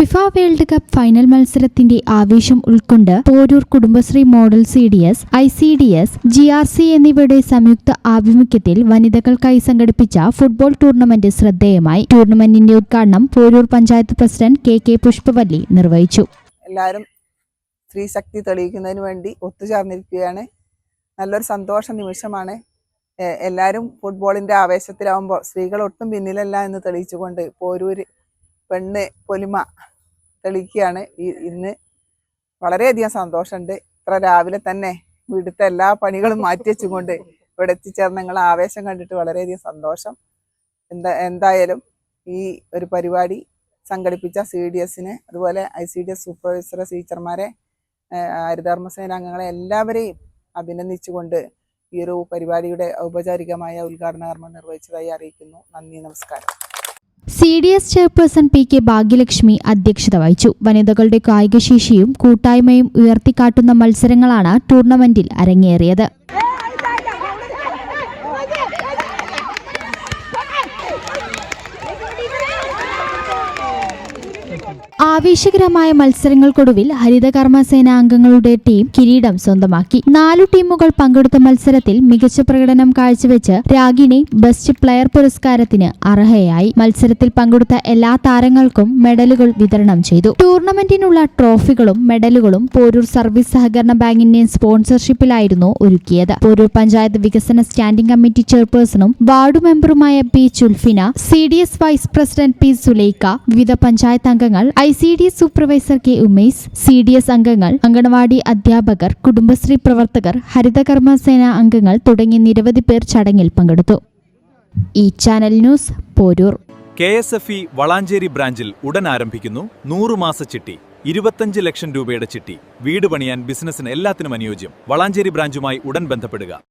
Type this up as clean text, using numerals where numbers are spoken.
FIFA world cup final മത്സരത്തിന്റെ ആവേശം ഉൾക്കൊണ്ട് Poroor Kudumbashree model CDS, ICDS, GRC എന്നിവയുടെ സംയുക്ത ആഭിമുഖ്യത്തിൽ വനിതകൾക്കായി സംഘടിപ്പിച്ച ഫുട്ബോൾ ടൂർണമെന്റ് ശ്രദ്ധേയമായി. ടൂർണമെന്റിന്റെ ഉദ്ഘാടനം പോരൂർ പഞ്ചായത്ത് പ്രസിഡന്റ് KK പുഷ്പവല്ലി നിർവഹിച്ചു. എല്ലാവരും സ്ത്രീശക്തി തെളിയിക്കുന്നതിന് വേണ്ടി ഒത്തുചേർന്നിരിക്കുകയാണ്. നല്ലൊരു സന്തോഷ നിമിഷമാണ്. എല്ലാവരും ഫുട്ബോളിന്റെ ആവേശത്തിലാവുമ്പോൾ സ്ത്രീകൾ ഒട്ടും പിന്നിലല്ല എന്ന് തെളിയിച്ചുകൊണ്ട് പോരൂര് പെണ്ണ് പൊലിമ തെളിയിക്കുകയാണ്. ഇന്ന് വളരെയധികം സന്തോഷമുണ്ട്. ഇത്ര രാവിലെ തന്നെ വീട്ടിലത്തെ എല്ലാ പണികളും മാറ്റി വെച്ചുകൊണ്ട് ഇവിടെ എത്തിച്ചേർന്ന നിങ്ങളെ ആവേശം കണ്ടിട്ട് വളരെയധികം സന്തോഷം. എന്തായാലും ഈ ഒരു പരിപാടി സംഘടിപ്പിച്ച CDSന്, അതുപോലെ ICDS സൂപ്പർവൈസർ ടീച്ചർമാരെ, ഹരിതകർമ്മസേന അംഗങ്ങളെ എല്ലാവരെയും അഭിനന്ദിച്ചുകൊണ്ട് ഈ ഒരു പരിപാടിയുടെ ഔപചാരികമായ ഉദ്ഘാടന കർമ്മം നിർവഹിച്ചതായി അറിയിക്കുന്നു. നന്ദി, നമസ്കാരം. CDS ചെയർപേഴ്സൺ PK ഭാഗ്യലക്ഷ്മി അധ്യക്ഷത വഹിച്ചു. വനിതകളുടെ കായികശേഷിയും കൂട്ടായ്മയും ഉയർത്തിക്കാട്ടുന്ന മത്സരങ്ങളാണ് ടൂർണമെന്റിൽ അരങ്ങേറിയത്. ആവേശകരമായ മത്സരങ്ങൾക്കൊടുവിൽ ഹരിതകർമ്മസേന അംഗങ്ങളുടെ ടീം കിരീടം സ്വന്തമാക്കി. 4 ടീമുകൾ പങ്കെടുത്ത മത്സരത്തിൽ മികച്ച പ്രകടനം കാഴ്ചവെച്ച് രാഗിണി ബെസ്റ്റ് പ്ലെയർ പുരസ്കാരത്തിന് അർഹയായി. മത്സരത്തിൽ പങ്കെടുത്ത എല്ലാ താരങ്ങൾക്കും മെഡലുകൾ വിതരണം ചെയ്തു. ടൂർണമെന്റിനുള്ള ട്രോഫികളും മെഡലുകളും പോരൂർ സർവീസ് സഹകരണ ബാങ്കിന്റെ സ്പോൺസർഷിപ്പിലായിരുന്നു ഒരുക്കിയത്. പോരൂർ പഞ്ചായത്ത് വികസന സ്റ്റാൻഡിംഗ് കമ്മിറ്റി ചെയർപേഴ്സണും വാർഡ് മെമ്പറുമായ P Chulfina, CDS vice president P Sulaika, വിവിധ പഞ്ചായത്ത് അംഗങ്ങൾ, ICDS supervisor K Umesh, CDS അംഗങ്ങൾ, അംഗൻവാടി അധ്യാപകർ, കുടുംബശ്രീ പ്രവർത്തകർ, ഹരിതകർമ്മസേന അംഗങ്ങൾ തുടങ്ങി നിരവധി പേർ ചടങ്ങിൽ പങ്കെടുത്തു. ഈ channel news Poroor. KSFE Valanchery ബ്രാഞ്ചിൽ ഉടൻ ആരംഭിക്കുന്നു 100 മാസ ചിട്ടി. 25 ലക്ഷം രൂപയുടെ ചിട്ടി. വീട് പണിയാൻ, ബിസിനസിന് എല്ലാത്തിനും അനുയോജ്യം. വളാഞ്ചേരി ബ്രാഞ്ചുമായി ഉടൻ ബന്ധപ്പെടുക.